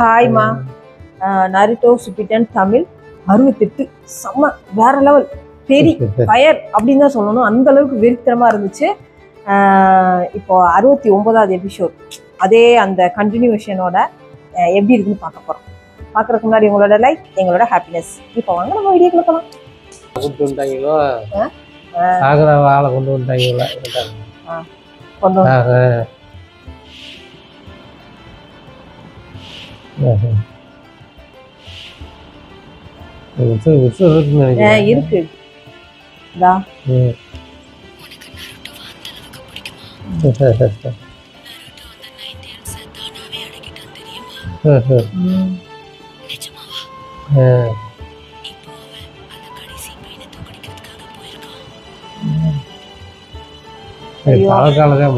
ஹாய்மா. Naruto சுப்பிட்டன் Tamil 68 செம்ம வேற level பெரி fire அப்படின்னு தான் சொல்லணும். அந்த அளவுக்கு வெறித்தனமா இருந்துச்சு. இப்போ 69வது எபிசோட் அதே அந்த கண்டினியூஷனோட எப்படி இருக்குன்னு பார்க்க போறோம். பார்க்கறதுக்கு முன்னாடி உங்களோட லைக் எங்களோட ஹாப்பினஸ். இப்போ வாங்க நம்ம வீடியோக்குள்ள போகலாம். கொண்டு வந்துட்டாங்களோ ஆகிற ஆளை கொண்டு வந்துட்டாங்களா கொண்டு இருக்கு காலதான்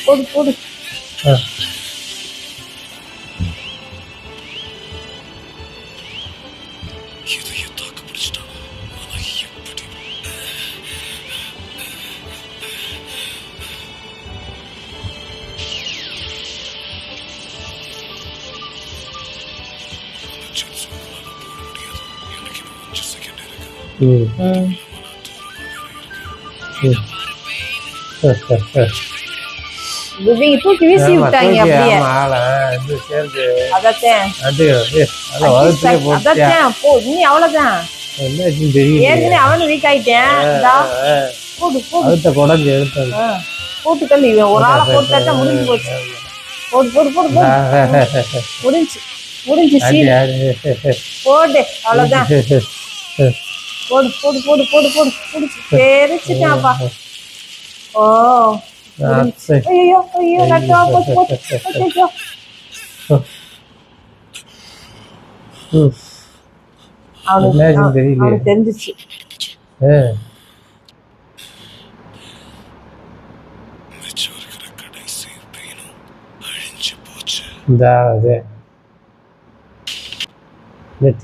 போடு போடு. தூக்கி வீசி விட்டாங்க அப்படியே. நீ அவ்வளவுதான் ஏற்கனவே அவனு வீக் ஆயிட்டேன். போட்டு தள்ளி ஒரு ஆளை போட்டு முடிஞ்சு போச்சு. போடு போடு போடு முடிஞ்சு முடிஞ்சு போடு அவ்வளவுதான். போடு போடு போடு போடு போடு முடிச்சு தெரிச்சுட்டாப்பா. ஓ ஐயோ ஐயோ நட்டா போச்சு போச்சு. அவனுக்கு தெரிஞ்சிச்சு.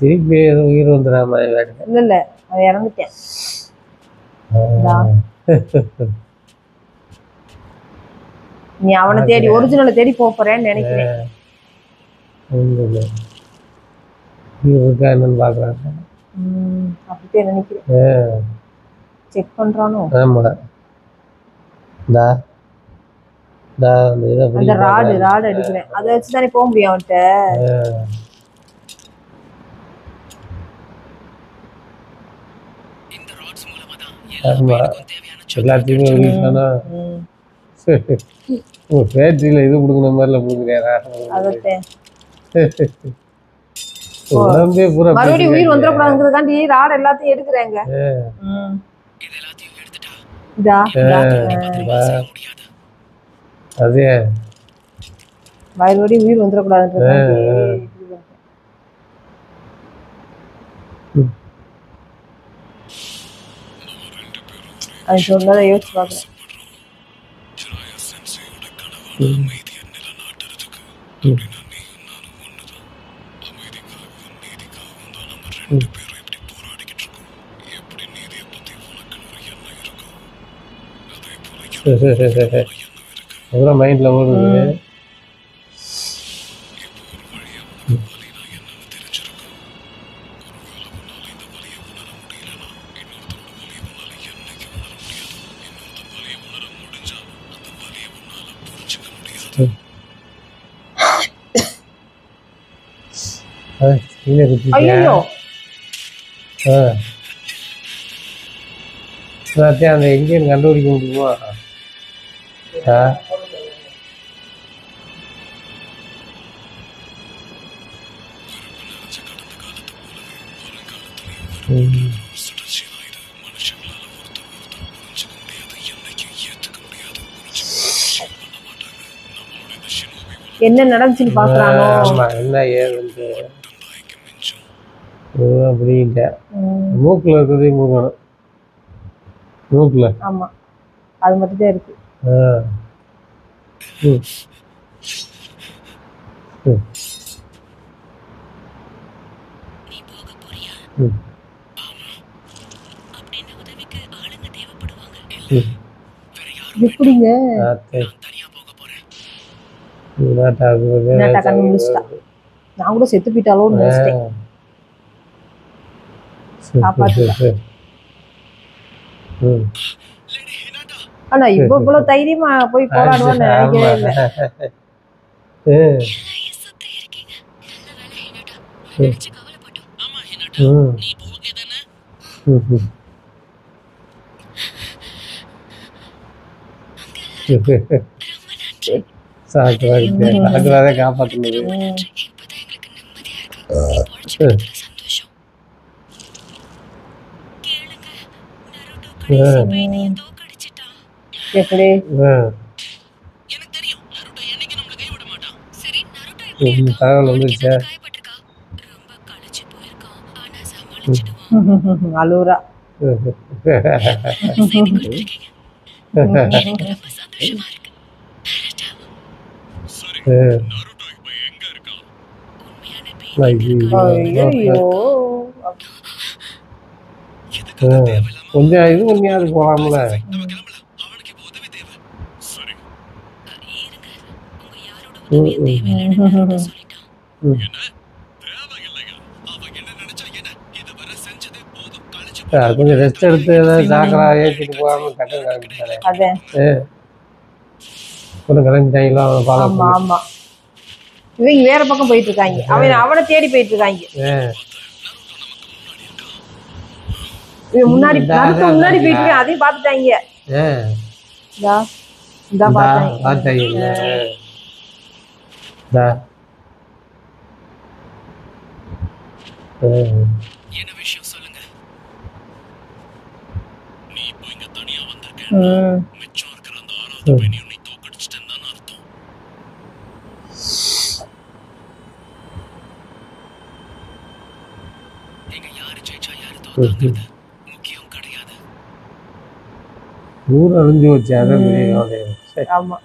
திருப்பி உயிர் வந்துடாம இல்ல இல்ல அவன் இறந்துட்டேன். நீ அவனை தேடி ஒரிஜினலை தேடி போறேன்னு நினைக்கிறேன். என்னன்னு பாக்குறாங்க அப்படியே நினைக்கிறேன். செக் பண்றானோ? ஆமா அந்த ராடு எடுக்கிறேன். அதை வச்சுதானே போக முடியும் அவன்கிட்ட. எல்லாத்தையுமே ஃபேக்டரியில இது கொடுக்குற மாதிரில கொடுக்குறியா? மறுபடியும் உயிர் வந்துடக்கூடாதுங்கிறதுக்காண்டி ராடு எல்லாத்தையும் எடுக்கிறாங்க. அதே மறுபடியும் உயிர் வந்துடக்கூடாதுங்கிறது அது சொன்னதை யோசிச்சு பார்க்குறேன். அப்புறம் மைண்ட்ல ஓடுது. அந்த எங்கேயும் கண்டுபிடிக்க முடியுமா? என்ன நடந்துச்சுன்னு பாக்குறானோ. என்ன ஏது அப்படின்ட்டேன். மூக்கில் இருக்கிறதையும் கொடுக்கணும். மூக்கில் ஆமா, அது மட்டும் தான் இருக்கு. ம் ம் ம் எப்படிங்க ம் கண்ணு முடிச்சிட்டா? நான் கூட செத்து போயிட்டாலோன்னு நினைச்சிட்டேன். காப்பாத்திட்டா. ஆனா இவ்வளவு தைரியமா போய் போராடுவான்னு நினைக்கவே இல்லை. சாக்குறாதே காப்பாற்றுனது. எப்படி தகவல் வந்துருச்சா? அழுவுறா. ஐயோ, கொஞ்சம் இது பண்ணியாவது போகலாம்ல. கொஞ்சம் ரெஸ்ட் எடுத்து ஏதாவது சாக்கரா ஏற்றிட்டு போகாம டக்குன்னு கிளம்பிட்டானே. கொஞ்சம் கிளம்பிட்டாங்களா? ஆமா ஆமா, இவங்க வேற பக்கம் போயிட்டு இருக்காங்க. அவனை தேடி போயிட்டு இருக்காங்க. முன்னாடி முன்னாடி போயிட்டு அதையும் பாத்துட்டாங்க. என்ன விஷயம் சொல்லுங்க. நீ இப்போ இங்க தனியா வந்திருக்க. மிச்சம் இருக்கிற அந்த 6வது பையனையும் நீ தோக்கடிச்சிட்டேன்னு தான் அர்த்தம். நீங்க யாரு ஜெயிச்சா யாரு தோத்தாங்கிறது முக்கியம் கிடையாது. ஊர் அழிஞ்சு வச்சு அதை. ஆமா,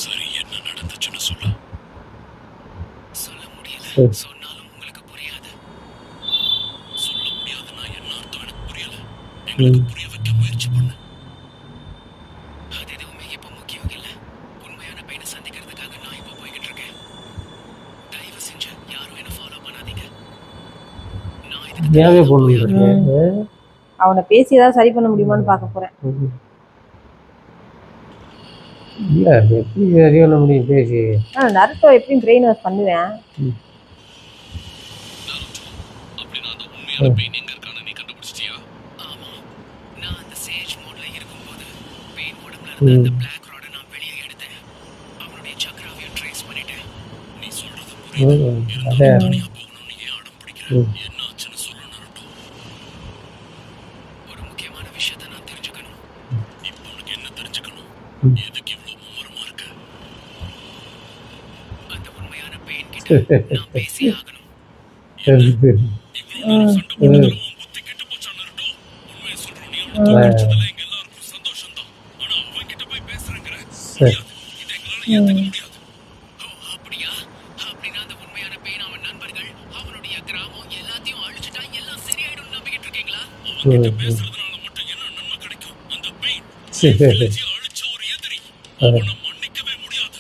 சரி, என்ன நடந்துச்சுன்னு சொல்ல முடியல. சொன்னாலும் உங்களுக்கு புரியாது. சொல்ல முடியாதுன்னா என்ன அர்த்தம் எனக்கு புரியல. எங்களுக்கு புரிய வைக்க முயற்சி பண்ணு. அது எதுவுமே இப்ப முக்கியம் இல்ல. உண்மையான பையனை சந்திக்கிறதுக்காக நான் இப்ப போய்கிட்டு இருக்கேன். தயவு செஞ்சு யாரும் என்ன ஃபாலோ பண்ணாதீங்க. நான் இதுக்கு அவனை பேசி ஏதாவது சரி பண்ண முடியுமான்னு பார்க்க போறேன். இல்ல எப்படி சரி பண்ண முடியும் பேசி? நருட்டோ எப்படியும் பிரெயின் வாஷ் பண்ணுவேன். அப்படினா அந்த உண்மையான பெயின் எங்க இருக்கான்னு நீ கண்டுபிடிச்சிட்டியா? ஆமா, நான் அந்த சேஜ் மோட்ல இருக்கும்போது பெயின் உடம்புல இருந்த அந்த பிளாக் ராட நான் வெளியே எடுத்தேன். அவனுடைய சக்கராவையும் ட்ரேஸ் பண்ணிட்டேன். நீ சொல்றது புரியுது. தனியா போகணும் நீ ஆடம் பிடிக்கிற. என்னாச்சுன்னு சொல்லு நருட்டோ. ஒரு முக்கியமான விஷயத்தை நான் தெரிஞ்சுக்கணும். இப்போ உனக்கு என்ன தெரிஞ்சுக்கணும்? எதுக்கு இவ்வளவு மும்முரமா இருக்க? அந்த உண்மையான பெயின் கிட்ட நான் பேசி ஆகணும். புத்தி கெட்டு போச்சா நருட்டோ? உண்மையை சொல்றோம். நீ அவனை தோக்கடிச்சதுல எங்க எல்லாருக்கும் சந்தோஷம் தான். ஆனா அவன் கிட்ட போய் பேசுறேங்கிற முடியாது. இதை எங்களால ஏத்துக்க முடியாது. அப்படியா? அப்படின்னா அந்த உண்மையான பெயின் அவன் நண்பர்கள், அவனுடைய கிராமம் எல்லாத்தையும் அழிச்சுட்டா எல்லாம் சரியாயிடும் நம்பிக்கிட்டு இருக்கீங்களா? அவன்கிட்ட பேசுறதுனால மட்டும் என்ன நன்மை கிடைக்கும்? அந்த பெயின் அழிச்ச ஒரு எதிரி. அவனை மன்னிக்கவே முடியாது.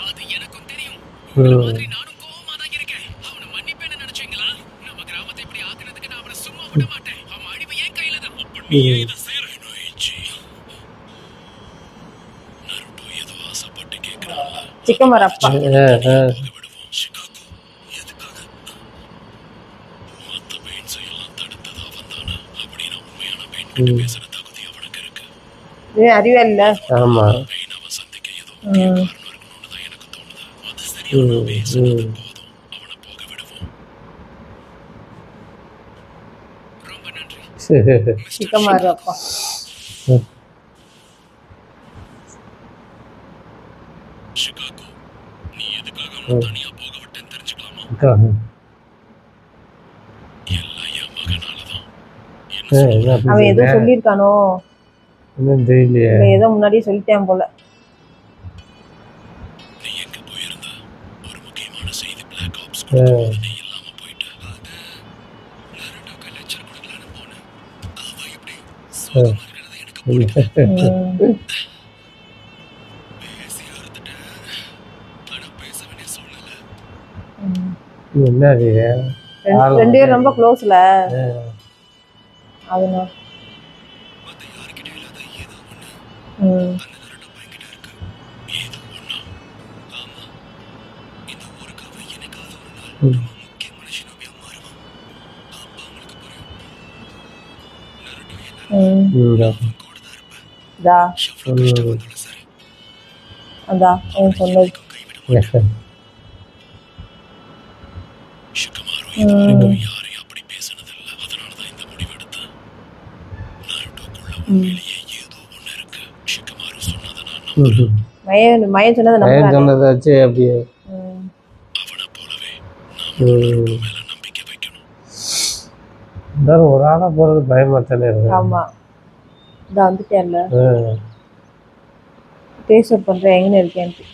அது எனக்கும் தெரியும். உங்களை மாதிரி நானும் கோவமா தான் இருக்கேன். அவனை மன்னிப்பேன்னு நினைச்சீங்களா? நம்ம கிராமத்தை இப்படி ஆக்குறதுக்கு நான் அவனை சும்மா விட மாட்டேன். அவன் அழிவு என் கையில தான். அப்ப நீ இதை செய்யறேன் நோயிச்சி. நருட்டோ ஏதோ ஆசைப்பட்டு கேட்கிறான்ல. சிக்கமரப்பா விடுவோம். ஷிகாகோ எதுக்காக? மத்த பெயின்ஸ் எல்லாம் தடுத்தது அவன் தானே. அப்படின்னா உண்மையான பெயின் கிட்ட பேசுற தகுதி அவனுக்கு இருக்கு. அறிவே இல்ல. ஆமா, பெயின் அவன் சந்திக்க ஏதோ முக்கிய காரணம் இருக்கணும்னு தான் எனக்கு தோணுது. அது சரியான பேசுனது போதும். அவனை போக விடுவோம். ரொம்ப நன்றி சிக்கமரப்பா. ஷிகாகோ, நீ எதுக்காக அவனை தனியா போக விட்டேன்னு தெரிஞ்சுக்கலாமா? எல்லாம் என் மகனாலதான். என்ன அப்படி அவன் ஏதோ சொல்ற? சொல்லியிருக்கானோ இன்னும் தெரியலையே. இல்ல ஏதோ முன்னாடியே சொல்லிட்டேன் போல. நீ எங்க போயிருந்த? ஒரு முக்கியமான செய்தி பிளாக் ஆப்ஸ் நீ இல்லாம போயிட்ட. அது நருட்டோக்கு லெக்சர் கொடுக்கலான்னு போனேன். அவ இப்படி சோகமா இருக்கிறது எனக்கு பிடிக்கல. பேசி அறுத்துட்டேன். ஆனா பேச வேண்டிய சூழ்நிலை. என்ன அது? ரெண்டு பேரும் ரொம்ப க்ளோஸ்ல அதனால மத்த யாருக்கிட்ட இல்லாத ஏதோ ஒண்ணு அந்த நருட்டோ பையன்கிட்ட இருக்கு. ஏதோ ஒண்ணா. ஆமா, இந்த ஊருக்காக எனக்காவது ஒரு நாள் நம்ம முக்கிய மனுஷனாவே மாறுவான். அப்ப அவங்களுக்கு புரியும். நருட்டோ என்ன அவன் கூட தான் இருப்பேன். எவ்வளவு கஷ்டம் வந்தாலும் சரி. அதான் அவன் சொன்னது. கைவிட மாட்டேன். ஷிகமாரு யாரையும் அப்படி பேசினதில்ல. அதனாலதான் இந்த முடிவு எடுத்தேன். நருட்டோக்குள்ள உண்மையிலேயே ஏதோ ஒண்ணு இருக்கு. ஷிகமாரு சொன்னதை நான் நம்புறேன். மயன் சொன்னதை பையன் நம்புறானே. சொன்னதாச்சு அப்படியே. அவனை போலவே நாம நருட்டோ மேல நம்பிக்கை வைக்கணும். இருந்தாலும் ஒரு ஆளா போறது பயமா தானே இருக்கு. ஆமா இதான் வந்துட்டேன்ல. டேஸ்ட் பண்றேன் எங்கன்னு இருக்கேன்ட்டு.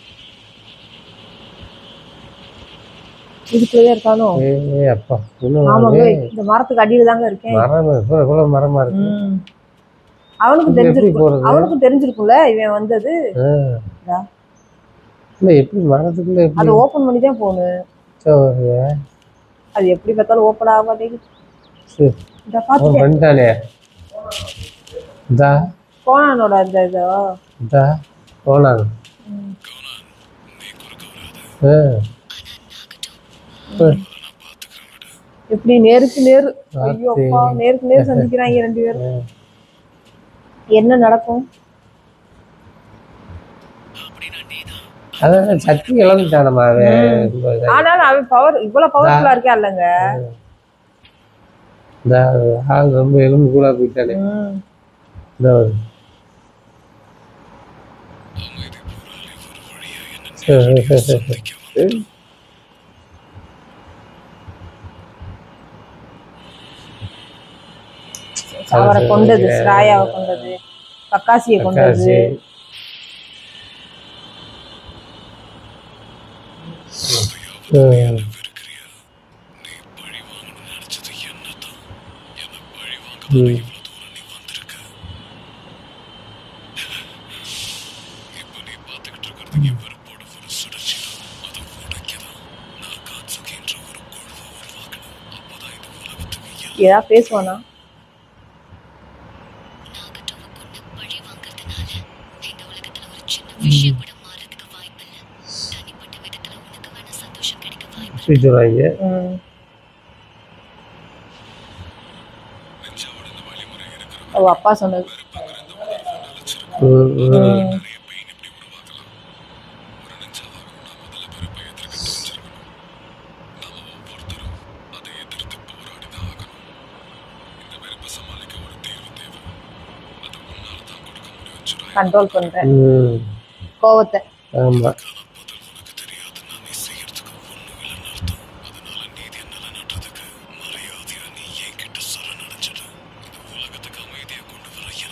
இதுக்குள்ளே இருக்கானோ? ஏய் அப்பா, இன்னும் ஆமாங்க, இந்த மரத்துக்கு அடியில தாங்க இருக்கேன். மரம் எவ்வளவு மரமா இருக்கு. அவனுக்கு எப்படி தெரிஞ்சிருக்கும், போறது? அவனுக்கும் தெரிஞ்சிருக்கும்ல இவன் வந்தது. இல்ல எப்படி மரத்துக்குள்ள எப்படி அதை ஓபன் பண்ணி தான் போகணும். அது எப்படி பார்த்தாலும் ஓப்பன் ஆக மாட்டேங்குது. இதை பார்த்துட்டேன் பண்ணிட்டானே. இதா கோனானோட அந்த இதோ இதா போனாங்க. எப்படி நேருக்கு நேரு. ஐயோ அப்பா, நேருக்கு நேரு சந்திக்கிறாங்க ரெண்டு பேரும். என்ன நடக்கும்? அதான் சக்தி இழந்துட்டானமா அவன். ஆனாலும் அவன் பவர் இவ்வளவு பவர்ஃபுல்லா இருக்கா இல்லைங்க. ஆள் ரொம்ப எலும்பு கூட போயிட்டானே. அவரை கொண்டது, ஸ்ராயாவை கொண்டது, கக்காசியை கொண்டது. ஏதா பேசுவானா? அவ அப்பா சொன்னது. கண்ட்ரோல் பண்றேன் கோவத்தை. ஆமா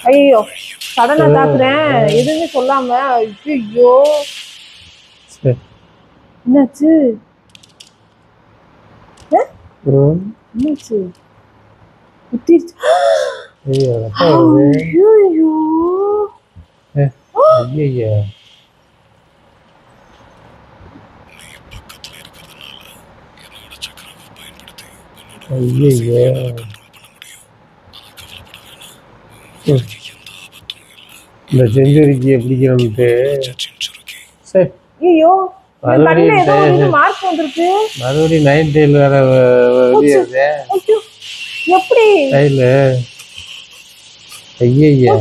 ஐயோ சடனா தாக்குறேன் எதுவுமே சொல்லாம. ஐயோ என்னாச்சு? என்னாச்சு? குத்திருச்சு. இந்த செஞ்சுரிக்கு பிடிக்கணும்ட்டு ஐயோ மார்க் வந்திருக்கு. மறுபடியும் 9 டைல் வேற வெளியே எப்படி ஐயா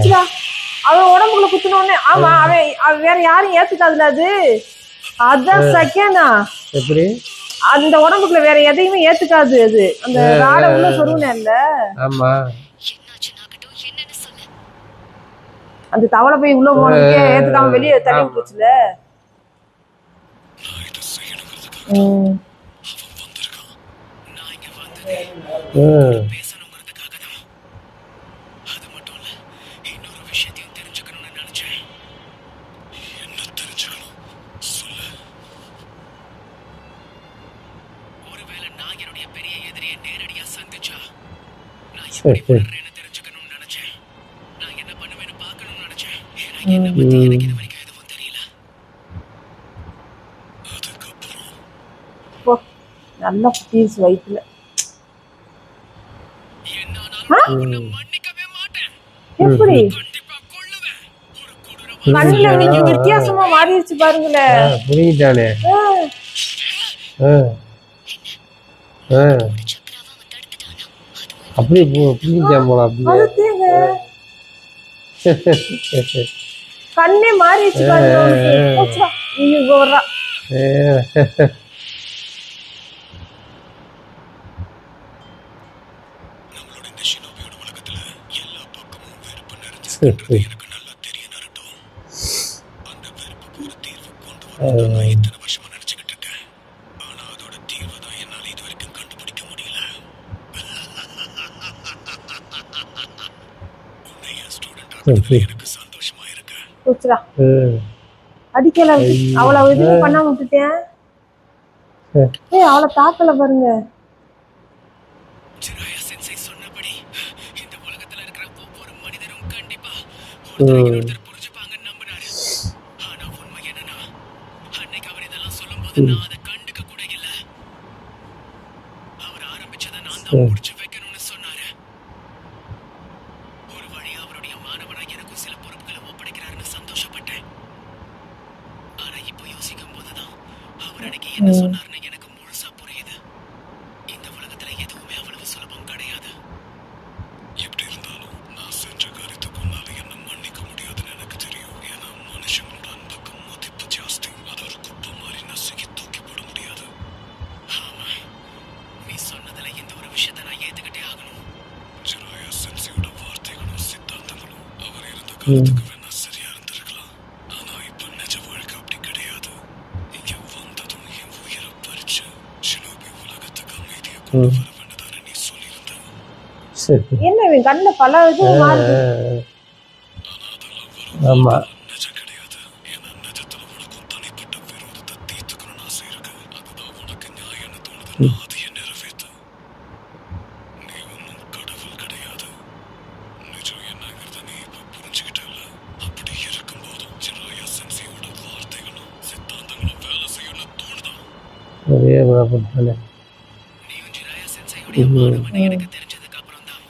அவன் உடம்புக்குள்ள குத்துனோடனே. ஆமா அவன் வேற யாரும் ஏத்துக்காதுல அது. அதான் செகண்டா எப்படி அந்த உடம்புக்குள்ள வேற எதையுமே ஏத்துக்காது அது. அந்த ராட உள்ள சொருவுனே இல்ல. ஆமா அந்த தவளை போய் உள்ள போனதுக்கே ஏத்துக்காம வெளியே தள்ளி போச்சுல. பேசணுங்கிறதுக்காக தான். அது மட்டும் இல்ல, இன்னொரு விஷயத்தையும் தெரிஞ்சுக்கணும்னு நினைச்சேன். என்ன தெரிஞ்சுக்கணும் சொல்லு. ஒருவேளை நான் என்னுடைய பெரிய எதிரியை நேரடியா சந்திச்சா நான் எப்படி வளர்றேன்னு தெரிஞ்சுக்கணும்னு நினைச்சேன். நான் என்ன பண்ணுவேன்னு பார்க்கணும்னு நினைச்சேன். ஏன்னா என்னை பத்தி எனக்கு இது வரைக்கும் எதுவும் தெரியல. அதுக்கப்புறம் நல்ல பீஸ் வயிற்றுல என்னானாலும் உன்னை மன்னிக்கவே மாட்டேன். எப்படி கண்டிப்பா கொல்லுவேன். ஒரு கொடூரமான கண்ணுல வித்தியாசமா மாறிடுச்சு பாருங்களேன். புரிஞ்சுட்டானே. அப்படி புரிஞ்சுட்டான் போல. அப்படியே அதுங்க கண்ணே மாறிடுச்சு பாருங்க அவனுக்கு. போச்சுடா, இங்க வர்றா. நம்மளோட இந்த ஷினோபியோட உலகத்துல எல்லா பக்கமும் வெறுப்பு நிறைஞ்சிருக்குன்றது எனக்கு நல்லா தெரியும் நருட்டோ. அந்த வெறுப்புக்கு ஒரு தீர்வு கொண்டு வரணும்னு நான் இத்தனை வருஷமா நினைச்சுக்கிட்டு இருக்கேன். ஆனா அதோட தீர்வை தான் என்னால இது வரைக்கும் கண்டுபிடிக்க முடியல. உன்னை என் ஸ்டூடெண்ட் ஆகிறதுல எனக்கு சந்தோஷமா இருக்கு. போச்சுடா, அடிக்கல. அவளை எதுவுமே பண்ணாம விட்டுட்டேன். அவளை தாக்கல பாருங்க. ஜிராயா சென்சை சொன்னபடி இந்த உலகத்துல இருக்கிற ஒவ்வொரு மனிதரும் கண்டிப்பா ஒருத்தர் புரிஞ்சுப்பாங்கன்னு நம்பினாரு. ஆனா உண்மை என்னன்னா, அன்னைக்கு அவர் இதெல்லாம் சொல்லும்போது நான் அதை கண்டுக்க கூட இல்ல. அவர் ஆரம்பிச்சதை நான் தான் முடிச்சு வைக்கணும்னு சொன்னாரு. ஒரு வழியா அவருடைய மாணவனா எனக்கும் சில பொறுப்புகளை ஒப்படைக்கிறாருன்னு சந்தோஷப்பட்டேன். ஆனா இப்போ யோசிக்கும் போதுதான் அவர் அன்னைக்கு என்ன சொன்னாருன்னு எனக்கு முழுசா புரியுது. இந்த உலகத்துல எதுவுமே அவ்வளவு சுலபம் கிடையாது. எப்படி இருந்தாலும் நான் செஞ்ச காரியத்துக்கு உன்னால என்ன மன்னிக்க முடியாதுன்னு எனக்கு தெரியும். ஏன்னா மனுஷங்களோட அன்புக்கு மதிப்பு ஜாஸ்தி. அது ஒரு குப்பை மாதிரி நசுக்கி தூக்கி போட முடியாது. ஆமா, நீ சொன்னதுல இந்த ஒரு விஷயத்தை நான் ஏத்துக்கிட்டே ஆகணும். ஜிராயா சென்சியோட வார்த்தைகளும் சித்தாந்தங்களும் அவர் இருந்த காலத்துக்கு வேணா சரியா இருந்திருக்கலாம். ஆனா இப்ப நிஜ வாழ்க்கை அப்படி கிடையாது. இங்க வந்ததும் என் உயிரை பறிச்சு ஷினோபி உலகத்துக்கு அமைதியை கொண்டு வர வேண்டியதானே நீ சொல்லியிருந்த. என்ன இவன் கண்ணுல பல இது மாறுது. ஆனா அதெல்லாம் வரும் ஆமா. நிஜம் கிடையாது. ஏன்னா நிஜத்துல உனக்கும் தனிப்பட்ட விரோதத்தை தீர்த்துக்கணும்னு ஆசை இருக்கு. அதுதான் உனக்கு நியாயம்னு தோணுதுன்னா அதையே நிறைவேற்று. நீ ஒன்றும் கடவுள் கிடையாது. நிஜம் என்னங்கிறத நீ இப்ப புரிஞ்சுக்கிட்டல. அப்படி இருக்கும்போதும் ஜிராயா சென்சியோட வார்த்தைகளும் சித்தாந்தங்களும் வேலை செய்யணும்னு தோணுதான். ஒரே அப்படித்தானே. நீயும் ஜிராயா சென்சையோட மாணவன் எனக்கு தெரிஞ்சதுக்கு அப்புறம் தான்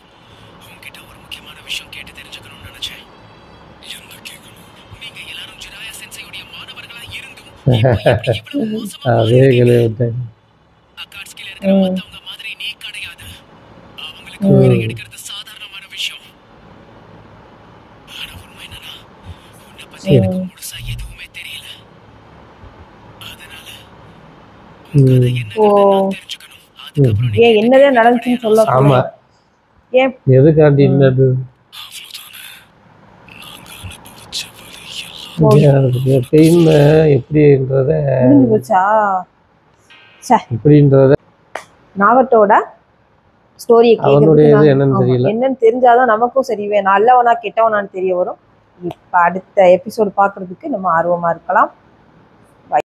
உன்கிட்ட ஒரு முக்கியமான விஷயம் கேட்டு தெரிஞ்சுக்கணும்னு நினைச்சேன். என்ன கேட்கணும்? நீங்க எல்லாரும் ஜிராயா சென்சையோட மாணவர்களா இருந்தும் இப்போ எப்படி இவ்வளவு மோசமா அதே கலையை விட்டாங்க. அக்காட்ஸ்கில இருக்கிற மத்தவங்க மாதிரி நீ கிடையாது. அவங்களுக்கு உயிரை எடுக்கிறது சாதாரணமான விஷயம். ஆனா உண்மை என்னன்னா, உன்னை பத்தி எனக்கு முழுசா எதுவுமே தெரியல. அதனால உன் கதை என்னங்கிறத நான் தெரிஞ்சுக்கணும். அதுக்கப்புறம் நீ ஏன் என்னதான் நடந்துச்சுன்னு சொல்ல ஆமா. ஏன் எதுக்காண்டி என்னது அவ்வளவுதானே. நாங்க அனுபவிச்ச வலி எல்லாம் எப்பயுமே எப்படின்றத முடிஞ்சு போச்சா? எப்படின்றத நாகட்டோட ஸ்டோரியை அவனுடைய இது கேட்கறதுக்கு என்னன்னு தெரியல. என்னன்னு தெரிஞ்சாதான் நமக்கும் சரி நல்லவனா கெட்டவனான்னு தெரிய வரும். இப்ப அடுத்த எபிசோடு பாக்குறதுக்கு நம்ம ஆர்வமா இருக்கலாம்.